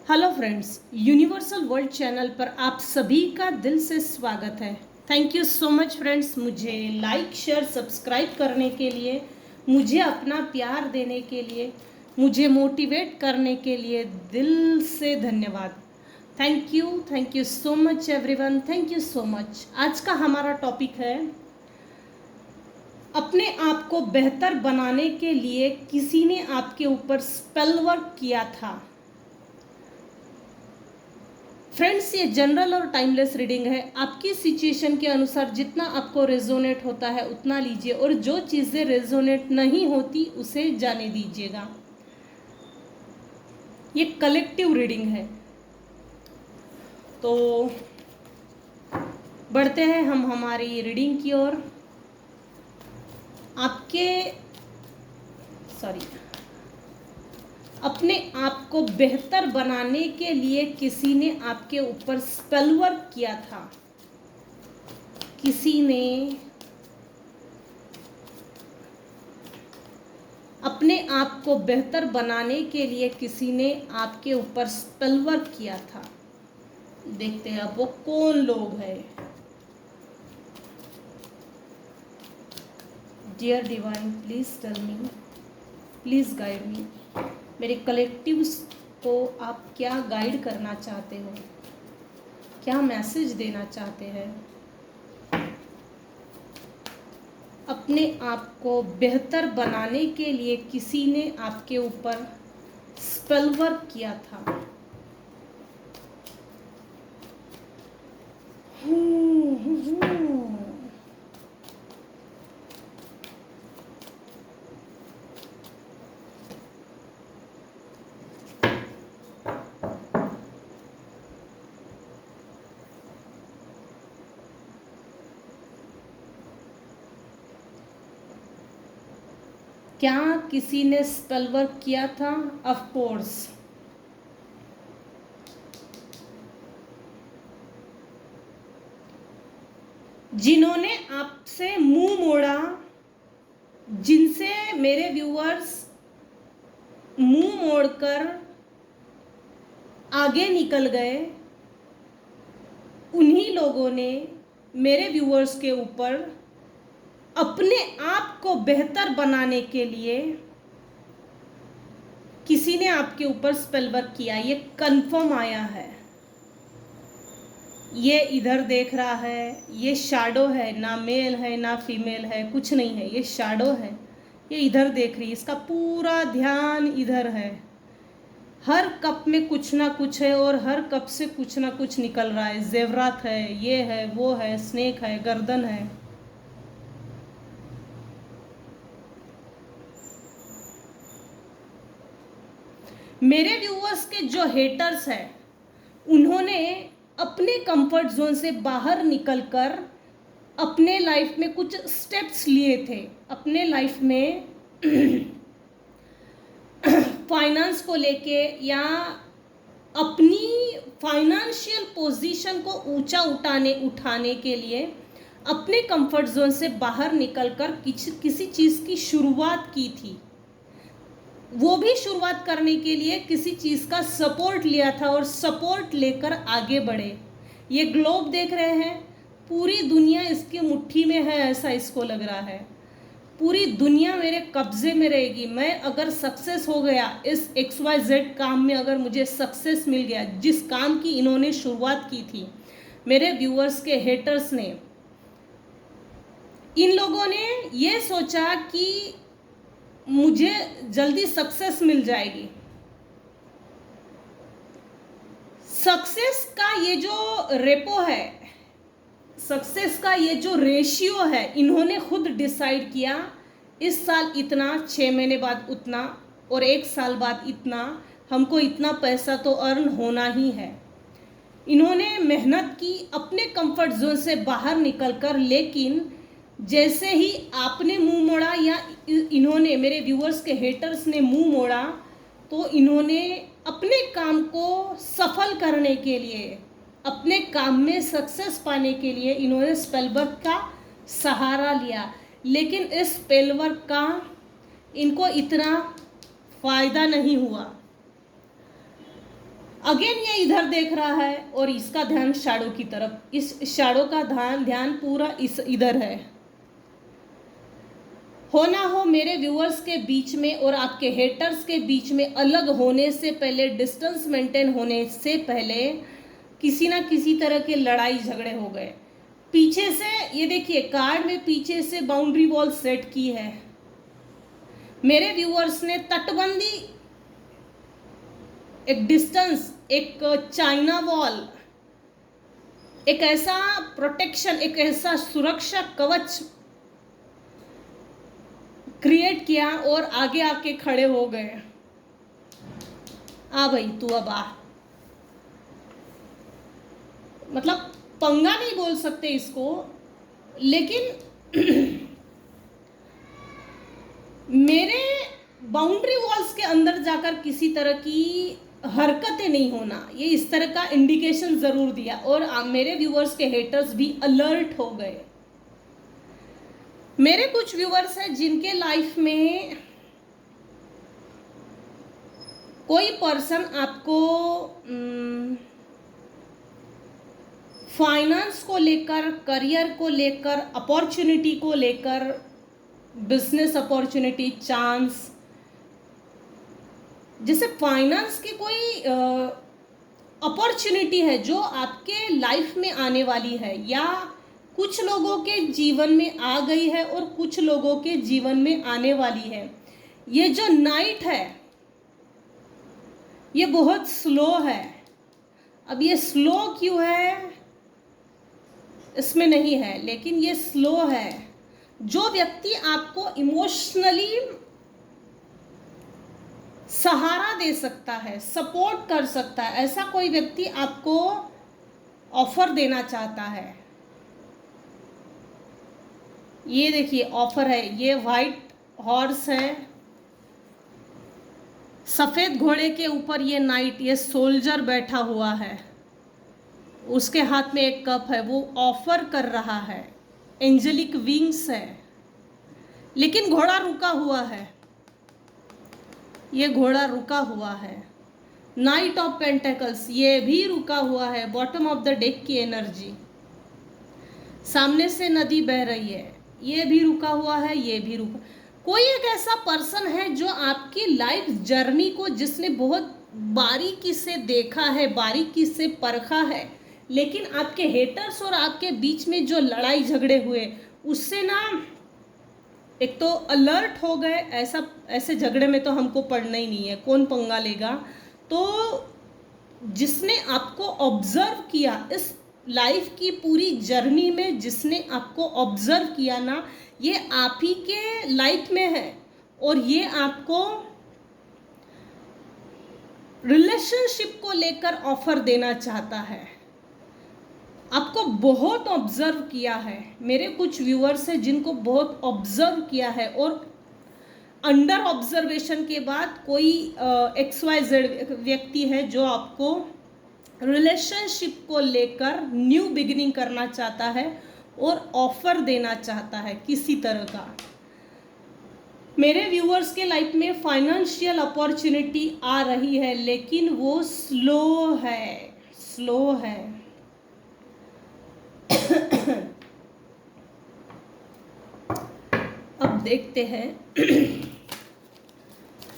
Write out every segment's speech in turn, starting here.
Hello friends, universal world channel पर आप सभी का दिल से स्वागत है। Thank you so much friends, मुझे लाइक शेयर सब्सक्राइब करने के लिए, मुझे अपना प्यार देने के लिए, मुझे मोटिवेट करने के लिए दिल से धन्यवाद। Thank you so much everyone, thank you so much. आज का हमारा टॉपिक है अपने आप को बेहतर बनाने के लिए किसी ने आपके ऊपर स्पेल वर्क किया था। फ्रेंड्स, ये जनरल और टाइमलेस रीडिंग है। आपकी सिचुएशन के अनुसार जितना आपको रेजोनेट होता है उतना लीजिए, और जो चीज़ें रेजोनेट नहीं होती उसे जाने दीजिएगा। ये कलेक्टिव रीडिंग है। तो बढ़ते हैं हम हमारी रीडिंग की ओर। अपने आप को बेहतर बनाने के लिए किसी ने आपके ऊपर स्पेल वर्क किया था। किसी ने अपने आप को बेहतर बनाने के लिए किसी ने आपके ऊपर स्पेल वर्क किया था। देखते हैं अब वो कौन लोग हैं। Dear divine, please tell me, please guide me. मेरे कलेक्टिव्स को आप क्या गाइड करना चाहते हो, क्या मैसेज देना चाहते हैं। अपने आप को बेहतर बनाने के लिए किसी ने आपके ऊपर स्पेल वर्क किया था। क्या किसी ने स्पेल वर्क किया था? Of course. जिन्होंने आपसे मुंह मोड़ा, जिनसे मेरे व्यूअर्स मुंह मोड़कर आगे निकल गए, उन्हीं लोगों ने मेरे व्यूअर्स के ऊपर अपने आप को बेहतर बनाने के लिए किसी ने आपके ऊपर स्पेल वर्क किया। ये कंफर्म आया है। ये इधर देख रहा है, ये शैडो है, ना मेल है ना फीमेल है, कुछ नहीं है, ये शैडो है। ये इधर देख रही है, इसका पूरा ध्यान इधर है। हर कप में कुछ ना कुछ है और हर कप से कुछ ना कुछ निकल रहा है। जेवरात है, ये है, वो है, स्नेक है, गर्दन है। मेरे व्यूअर्स के जो हेटर्स हैं, उन्होंने अपने कंफर्ट जोन से बाहर निकलकर अपने लाइफ में कुछ स्टेप्स लिए थे। अपने लाइफ में फाइनेंस को लेके या अपनी फाइनेंशियल पोजीशन को ऊंचा उठाने के लिए अपने कंफर्ट जोन से बाहर निकलकर किसी चीज़ की शुरुआत की थी। वो भी शुरुआत करने के लिए किसी चीज़ का सपोर्ट लिया था और सपोर्ट लेकर आगे बढ़े। ये ग्लोब देख रहे हैं, पूरी दुनिया इसकी मुट्ठी में है, ऐसा इसको लग रहा है। पूरी दुनिया मेरे कब्जे में रहेगी। मैं अगर सक्सेस हो गया इस XYZ काम में, अगर मुझे सक्सेस मिल गया, जिस काम की इन्होंने शुरुआत की थी मेरे व्यूअर्स के हेटर्स ने, इन लोगों ने ये सोचा कि मुझे जल्दी सक्सेस मिल जाएगी। सक्सेस का ये जो रेपो है, सक्सेस का ये जो रेशियो है, इन्होंने खुद डिसाइड किया। इस साल इतना, 6 महीने बाद उतना, और 1 साल बाद इतना, हमको इतना पैसा तो अर्न होना ही है। इन्होंने मेहनत की अपने कंफर्ट जोन से बाहर निकलकर, लेकिन जैसे ही आपने मुंह मोड़ा या इन्होंने, मेरे व्यूअर्स के हेटर्स ने मुंह मोड़ा, तो इन्होंने अपने काम को सफल करने के लिए, अपने काम में सक्सेस पाने के लिए इन्होंने स्पेल वर्क का सहारा लिया। लेकिन इस स्पेल वर्क का इनको इतना फ़ायदा नहीं हुआ। अगेन ये इधर देख रहा है और इसका ध्यान शैडो की तरफ, इस शैडो का ध्यान पूरा इस इधर है। हो ना हो मेरे व्यूअर्स के बीच में और आपके हेटर्स के बीच में अलग होने से पहले, डिस्टेंस मेंटेन होने से पहले किसी ना किसी तरह के लड़ाई झगड़े हो गए। पीछे से ये देखिए कार्ड में पीछे से बाउंड्री वॉल सेट की है। मेरे व्यूअर्स ने तटबंदी, एक डिस्टेंस, एक चाइना वॉल, एक ऐसा प्रोटेक्शन, एक ऐसा सुरक्षा कवच क्रिएट किया और आगे आके खड़े हो गए। आ भाई तू अब आ, मतलब पंगा नहीं बोल सकते इसको, लेकिन मेरे बाउंड्री वॉल्स के अंदर जाकर किसी तरह की हरकतें नहीं होना, ये इस तरह का इंडिकेशन जरूर दिया। और मेरे व्यूअर्स के हेटर्स भी अलर्ट हो गए। मेरे कुछ व्यूअर्स हैं जिनके लाइफ में कोई पर्सन आपको फाइनेंस को लेकर, करियर को लेकर, अपॉर्चुनिटी को लेकर, बिजनेस अपॉर्चुनिटी, चांस, जैसे फाइनेंस की कोई अपॉर्चुनिटी है जो आपके लाइफ में आने वाली है, या कुछ लोगों के जीवन में आ गई है और कुछ लोगों के जीवन में आने वाली है। ये जो नाइट है ये बहुत स्लो है। अब ये स्लो क्यों है इसमें नहीं है, लेकिन ये स्लो है। जो व्यक्ति आपको इमोशनली सहारा दे सकता है, सपोर्ट कर सकता है, ऐसा कोई व्यक्ति आपको ऑफर देना चाहता है। ये देखिए ऑफर है, ये वाइट हॉर्स है, सफेद घोड़े के ऊपर ये नाइट, ये सोल्जर बैठा हुआ है, उसके हाथ में एक कप है, वो ऑफर कर रहा है, एंजेलिक विंग्स है, लेकिन घोड़ा रुका हुआ है। ये घोड़ा रुका हुआ है। नाइट ऑफ पेंटेकल्स ये भी रुका हुआ है, बॉटम ऑफ द डेक की एनर्जी। सामने से नदी बह रही है, ये भी रुका हुआ है, ये भी रुका। कोई एक ऐसा पर्सन है जो आपकी लाइफ जर्नी को, जिसने बहुत बारीकी से देखा है, बारीकी से परखा है, लेकिन आपके हेटर्स और आपके बीच में जो लड़ाई झगड़े हुए उससे ना एक तो अलर्ट हो गए। ऐसे झगड़े में तो हमको पड़ना ही नहीं है, कौन पंगा लेगा। तो जिसने आपको ऑब्जर्व किया इस लाइफ की पूरी जर्नी में, जिसने आपको ऑब्जर्व किया ना, ये आप ही के लाइफ में है और ये आपको रिलेशनशिप को लेकर ऑफर देना चाहता है। आपको बहुत ऑब्जर्व किया है। मेरे कुछ व्यूअर्स हैं जिनको बहुत ऑब्जर्व किया है और अंडर ऑब्जर्वेशन के बाद कोई XYZ व्यक्ति है जो आपको रिलेशनशिप को लेकर न्यू बिगिनिंग करना चाहता है और ऑफर देना चाहता है किसी तरह का। मेरे व्यूअर्स के लाइफ में फाइनेंशियल अपॉर्चुनिटी आ रही है, लेकिन वो स्लो है, स्लो है। अब देखते हैं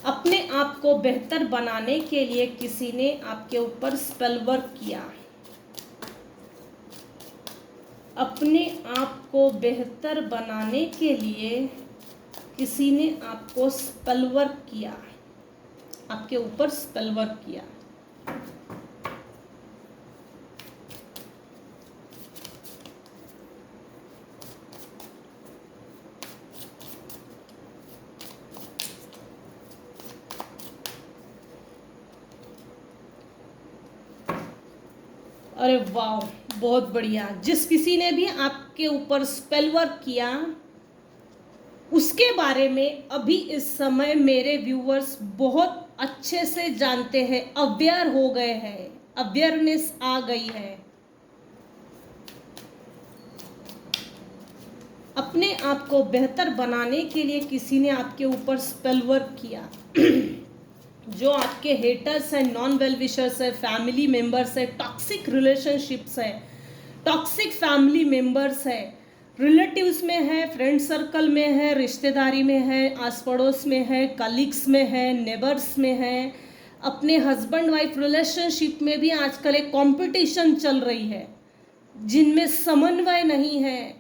अपने आप को बेहतर बनाने के लिए किसी ने आपके ऊपर स्पेल वर्क किया। अपने आप को बेहतर बनाने के लिए किसी ने आपको स्पेल वर्क किया, आपके ऊपर स्पेल वर्क किया। अरे वाह, बहुत बढ़िया। जिस किसी ने भी आपके ऊपर स्पेल वर्क किया उसके बारे में अभी इस समय मेरे व्यूअर्स बहुत अच्छे से जानते हैं, अवेयर हो गए हैं, अवेयरनेस आ गई है। अपने आप को बेहतर बनाने के लिए किसी ने आपके ऊपर स्पेल वर्क किया। जो आपके हेटर्स हैं, नॉन वेल विशर्स है, फैमिली मेंबर्स है, टॉक्सिक रिलेशनशिप्स है, टॉक्सिक फैमिली मेंबर्स है, रिलेटिव्स में है, फ्रेंड सर्कल में है, रिश्तेदारी में है, आस पड़ोस में है, कलीग्स में है, नेबर्स में है, अपने हस्बैंड वाइफ रिलेशनशिप में भी आजकल एक कंपटीशन चल रही है, जिनमें समन्वय नहीं है,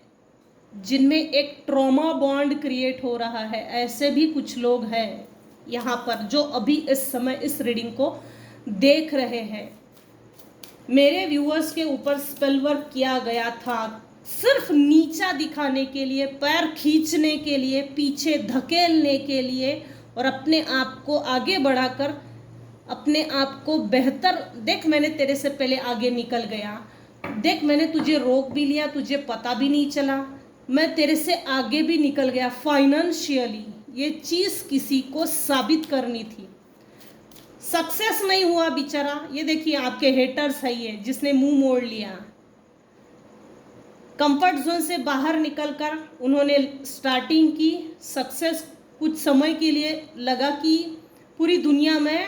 जिनमें एक ट्रॉमा बॉन्ड क्रिएट हो रहा है। ऐसे भी कुछ लोग हैं यहाँ पर जो अभी इस समय इस रीडिंग को देख रहे हैं। मेरे व्यूअर्स के ऊपर स्पेल वर्क किया गया था सिर्फ नीचा दिखाने के लिए, पैर खींचने के लिए, पीछे धकेलने के लिए, और अपने आप को आगे बढ़ाकर अपने आप को बेहतर, देख मैंने तेरे से पहले आगे निकल गया, देख मैंने तुझे रोक भी लिया, तुझे पता भी नहीं चला, मैं तेरे से आगे भी निकल गया फाइनेंशियली। ये चीज़ किसी को साबित करनी थी, सक्सेस नहीं हुआ बेचारा। ये देखिए आपके हेटर्स है, ये जिसने मुंह मोड़ लिया, कंफर्ट जोन से बाहर निकलकर उन्होंने स्टार्टिंग की, सक्सेस कुछ समय के लिए लगा कि पूरी दुनिया में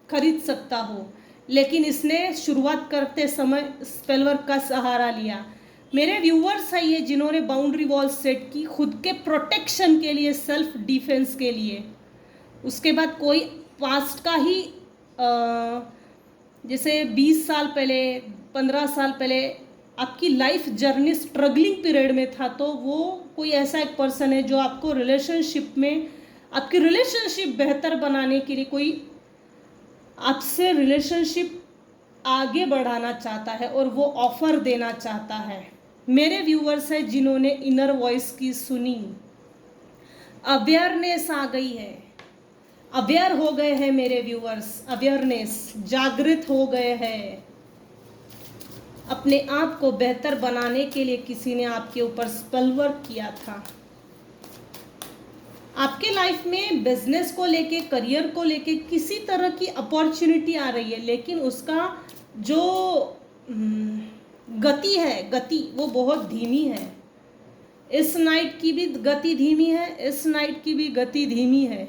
खरीद सकता हो, लेकिन इसने शुरुआत करते समय स्पेल वर्क का सहारा लिया। मेरे व्यूवर्स है ये जिन्होंने बाउंड्री वॉल सेट की खुद के प्रोटेक्शन के लिए, सेल्फ डिफेंस के लिए। उसके बाद कोई पास्ट का ही जैसे 20 साल पहले, 15 साल पहले आपकी लाइफ जर्नी स्ट्रगलिंग पीरियड में था, तो वो कोई ऐसा एक पर्सन है जो आपको रिलेशनशिप में, आपकी रिलेशनशिप बेहतर बनाने के लिए कोई आपसे रिलेशनशिप आगे बढ़ाना चाहता है और वो ऑफर देना चाहता है। मेरे व्यूवर्स हैं जिन्होंने इनर वॉइस की सुनी, अवेयरनेस आ गई है, अवेयर हो गए हैं मेरे व्यूवर्स, अवेयरनेस, जागृत हो गए हैं। अपने आप को बेहतर बनाने के लिए किसी ने आपके ऊपर स्पेल वर्क किया था। आपके लाइफ में बिजनेस को लेके, करियर को लेके किसी तरह की अपॉर्चुनिटी आ रही है, लेकिन उसका जो गति है, गति वो बहुत धीमी है। इस नाइट की भी गति धीमी है, इस नाइट की भी गति धीमी है।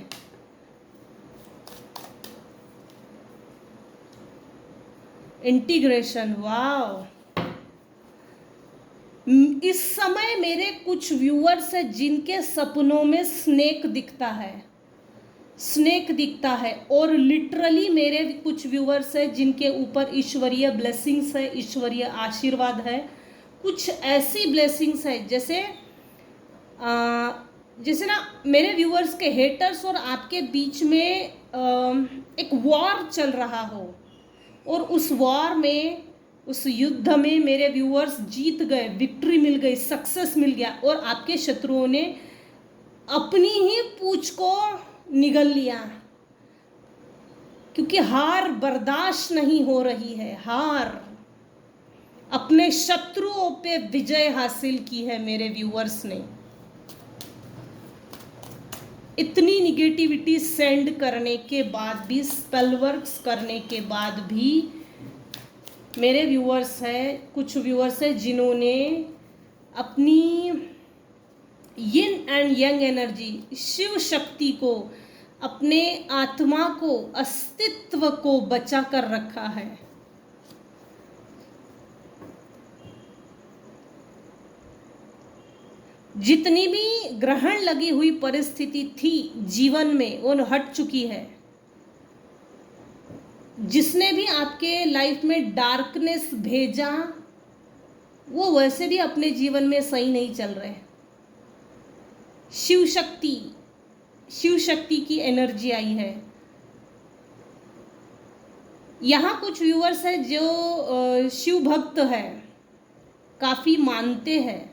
इंटीग्रेशन, वाव। इस समय मेरे कुछ व्यूअर्स हैं जिनके सपनों में स्नेक दिखता है, स्नेक दिखता है, और लिटरली मेरे कुछ व्यूअर्स हैं जिनके ऊपर ईश्वरीय ब्लेसिंग्स है, ईश्वरीय आशीर्वाद है। कुछ ऐसी ब्लेसिंग्स है जैसे जैसे ना मेरे व्यूअर्स के हेटर्स और आपके बीच में एक वॉर चल रहा हो, और उस वॉर में, उस युद्ध में मेरे व्यूअर्स जीत गए, विक्ट्री मिल गई, सक्सेस मिल गया, और आपके शत्रुओं ने अपनी ही पूंछ को निगल लिया, क्योंकि हार बर्दाश्त नहीं हो रही है। हार, अपने शत्रुओं पे विजय हासिल की है मेरे व्यूअर्स ने। इतनी निगेटिविटी सेंड करने के बाद भी, स्पेल वर्क्स करने के बाद भी मेरे व्यूअर्स हैं, कुछ व्यूअर्स हैं जिन्होंने अपनी yin and yang energy, Shiv Shakti को, अपने आत्मा को, अस्तित्व को बचा कर रखा है। जितनी भी ग्रहण लगी हुई परिस्थिति थी जीवन में वो हट चुकी है। जिसने भी आपके लाइफ में डार्कनेस भेजा वो वैसे भी अपने जीवन में सही नहीं चल रहे। शिव शक्ति, शिव शक्ति की एनर्जी आई है। यहाँ कुछ व्यूअर्स हैं जो शिव भक्त है, काफ़ी मानते हैं।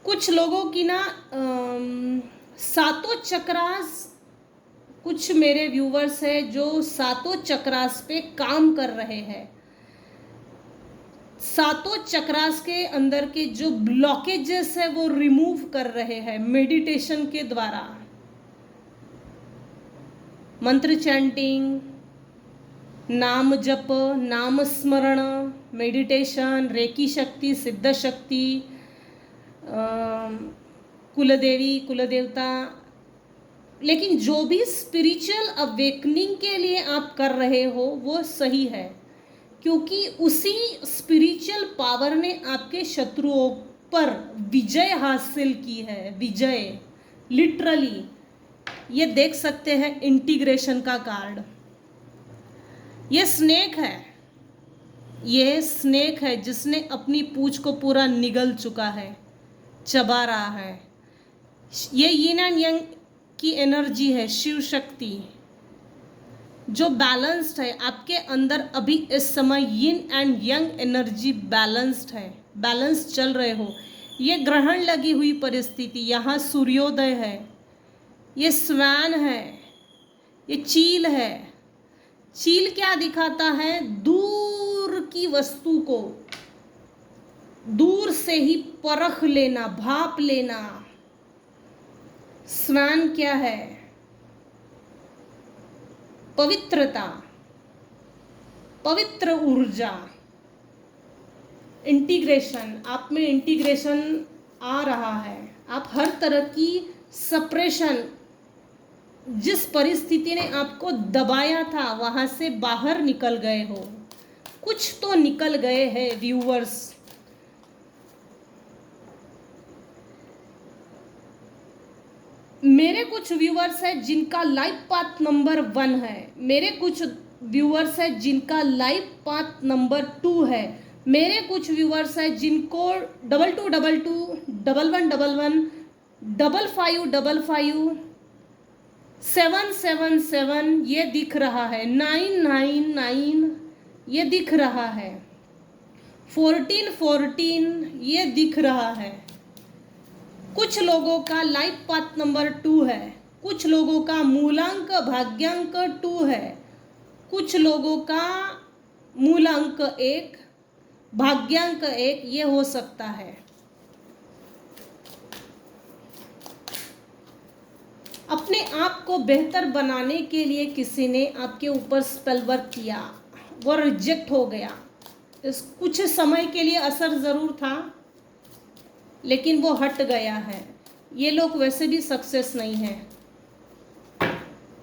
कुछ लोगों की ना सातों चक्रास, कुछ मेरे व्यूवर्स हैं जो सातों चक्रास पे काम कर रहे हैं। सातों चक्रास के अंदर के जो ब्लॉकेजेस है वो रिमूव कर रहे हैं मेडिटेशन के द्वारा। मंत्र चैंटिंग, नाम जप, नाम स्मरण, मेडिटेशन, रेकी शक्ति, सिद्ध शक्ति, कुलदेवी, कुलदेवता, लेकिन जो भी स्पिरिचुअल अवेकनिंग के लिए आप कर रहे हो वो सही है, क्योंकि उसी स्पिरिचुअल पावर ने आपके शत्रुओं पर विजय हासिल की है। विजय लिटरली, ये देख सकते हैं इंटीग्रेशन का कार्ड। ये स्नेक है, ये स्नेक है जिसने अपनी पूंछ को पूरा निगल चुका है, चबा रहा है। ये यिन एंड यंग की एनर्जी है, शिव शक्ति जो बैलेंस्ड है आपके अंदर। अभी इस समय यिन एंड यंग एनर्जी बैलेंस्ड है, बैलेंस चल रहे हो। ये ग्रहण लगी हुई परिस्थिति, यहाँ सूर्योदय है, ये स्वैन है, ये चील है। चील क्या दिखाता है? दूर की वस्तु को दूर से ही परख लेना, भाप लेना। स्वैन क्या है? पवित्रता, पवित्र ऊर्जा, इंटीग्रेशन। आप में इंटीग्रेशन आ रहा है। आप हर तरह की सप्रेशन, जिस परिस्थिति ने आपको दबाया था वहां से बाहर निकल गए हो। कुछ तो निकल गए हैं व्यूअर्स। मेरे कुछ व्यूअर्स हैं जिनका लाइफ पाथ नंबर 1 है, मेरे कुछ व्यूअर्स हैं जिनका लाइफ पाथ नंबर 2 है, मेरे कुछ व्यूअर्स हैं जिनको 2222 1111 5555 777 ये दिख रहा है, 999 ये दिख रहा है, 1414 ये दिख रहा है। कुछ लोगों का लाइफ पाथ नंबर 2 है, कुछ लोगों का मूलांक भाग्यांक 2 है, कुछ लोगों का मूलांक 1 भाग्यांक 1 ये हो सकता है। अपने आप को बेहतर बनाने के लिए किसी ने आपके ऊपर स्पेल वर्क किया, वो रिजेक्ट हो गया। इस कुछ समय के लिए असर ज़रूर था लेकिन वो हट गया है। ये लोग वैसे भी सक्सेस नहीं है,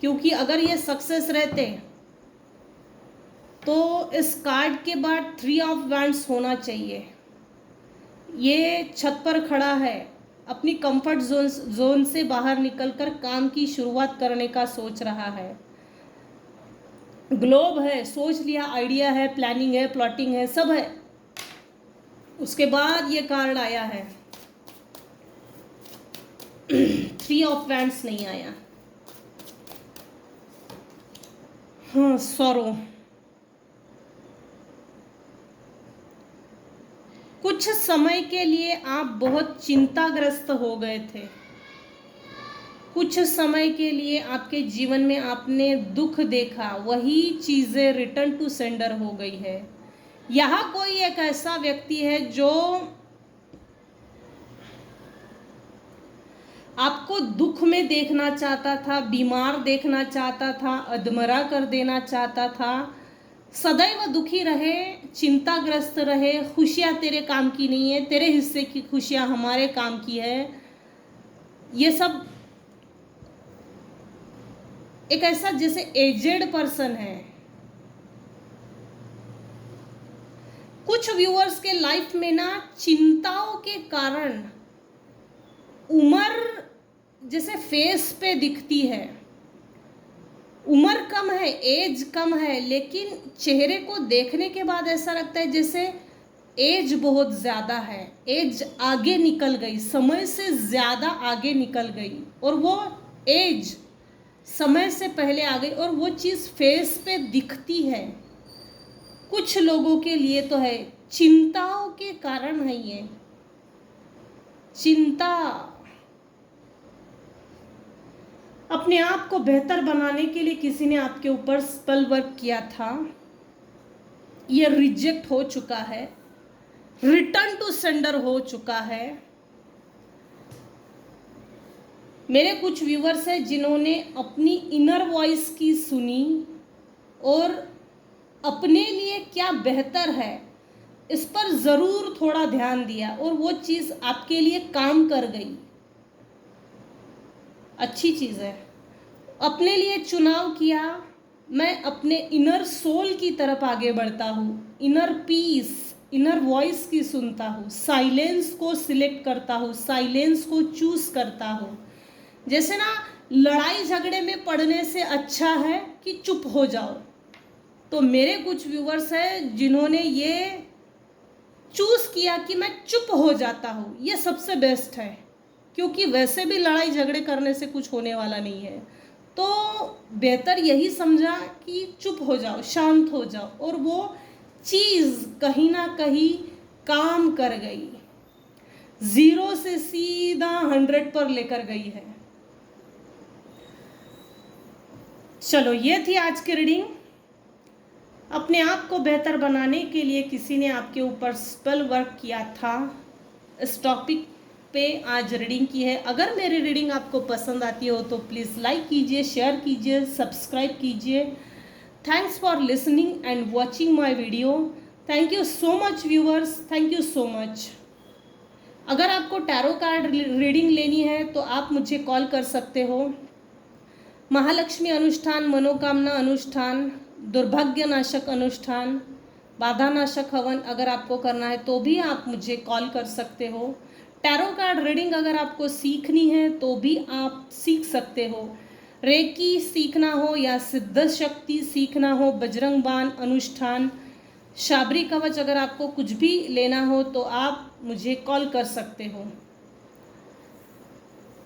क्योंकि अगर ये सक्सेस रहते तो इस कार्ड के बाद 3 ऑफ वैंड्स होना चाहिए। ये छत पर खड़ा है, अपनी कंफर्ट जोन से बाहर निकलकर काम की शुरुआत करने का सोच रहा है। ग्लोब है, सोच लिया, आइडिया है, प्लानिंग है, प्लॉटिंग है, सब है। उसके बाद ये कार्ड आया है, 3 ऑफ वैंड्स नहीं आया। हाँ, सॉरो। कुछ समय के लिए आप बहुत चिंताग्रस्त हो गए थे। कुछ समय के लिए आपके जीवन में आपने दुख देखा, वही चीजें रिटर्न टू सेंडर हो गई है। यहाँ कोई एक ऐसा व्यक्ति है जो आपको दुख में देखना चाहता था, बीमार देखना चाहता था, अधमरा कर देना चाहता था। सदैव दुखी रहे, चिंताग्रस्त रहे, खुशियाँ तेरे काम की नहीं है, तेरे हिस्से की खुशियाँ हमारे काम की है। ये सब एक ऐसा जैसे एजेड पर्सन है। कुछ व्यूअर्स के लाइफ में ना चिंताओं के कारण उम्र जैसे फेस पे दिखती है, उम्र कम है, एज कम है, लेकिन चेहरे को देखने के बाद ऐसा लगता है जैसे एज बहुत ज़्यादा है, एज आगे निकल गई, समय से ज़्यादा आगे निकल गई, और वो एज समय से पहले आ गई और वो चीज़ फेस पे दिखती है। कुछ लोगों के लिए तो है, चिंताओं के कारण है ये चिंता। अपने आप को बेहतर बनाने के लिए किसी ने आपके ऊपर स्पेल वर्क किया था, ये रिजेक्ट हो चुका है, रिटर्न टू सेंडर हो चुका है। मेरे कुछ व्यूवर्स हैं जिन्होंने अपनी इनर वॉइस की सुनी और अपने लिए क्या बेहतर है इस पर ज़रूर थोड़ा ध्यान दिया, और वो चीज़ आपके लिए काम कर गई। अच्छी चीज़ है। अपने लिए चुनाव किया, मैं अपने इनर सोल की तरफ आगे बढ़ता हूँ, इनर पीस, इनर वॉइस की सुनता हूँ, साइलेंस को सिलेक्ट करता हूँ, साइलेंस को चूज करता हूँ। जैसे ना लड़ाई झगड़े में पड़ने से अच्छा है कि चुप हो जाओ। तो मेरे कुछ व्यूवर्स हैं जिन्होंने ये चूज किया कि मैं चुप हो जाता हूँ, ये सबसे बेस्ट है, क्योंकि वैसे भी लड़ाई झगड़े करने से कुछ होने वाला नहीं है। तो बेहतर यही समझा कि चुप हो जाओ, शांत हो जाओ, और वो चीज़ कहीं ना कहीं काम कर गई, 0 से सीधा 100 पर लेकर गई है। चलो, ये थी आज की रीडिंग। अपने आप को बेहतर बनाने के लिए किसी ने आपके ऊपर स्पेल वर्क किया था, इस टॉपिक पे आज रीडिंग की है। अगर मेरी रीडिंग आपको पसंद आती हो तो प्लीज़ लाइक कीजिए, शेयर कीजिए, सब्सक्राइब कीजिए। Thanks for listening and watching my video. Thank you so much viewers, thank you so much. अगर आपको टैरो कार्ड रीडिंग लेनी है तो आप मुझे कॉल कर सकते हो। महालक्ष्मी अनुष्ठान, मनोकामना अनुष्ठान, दुर्भाग्य नाशक अनुष्ठान, बाधा नाशक हवन अगर आपको करना है तो भी आप मुझे कॉल कर सकते हो। टैरो कार्ड रीडिंग अगर आपको सीखनी है तो भी आप सीख सकते हो। रेकी सीखना हो या सिद्ध शक्ति सीखना हो, बजरंग बाण अनुष्ठान, शाबरी कवच, अगर आपको कुछ भी लेना हो तो आप मुझे कॉल कर सकते हो।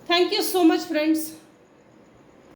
Thank you so much friends.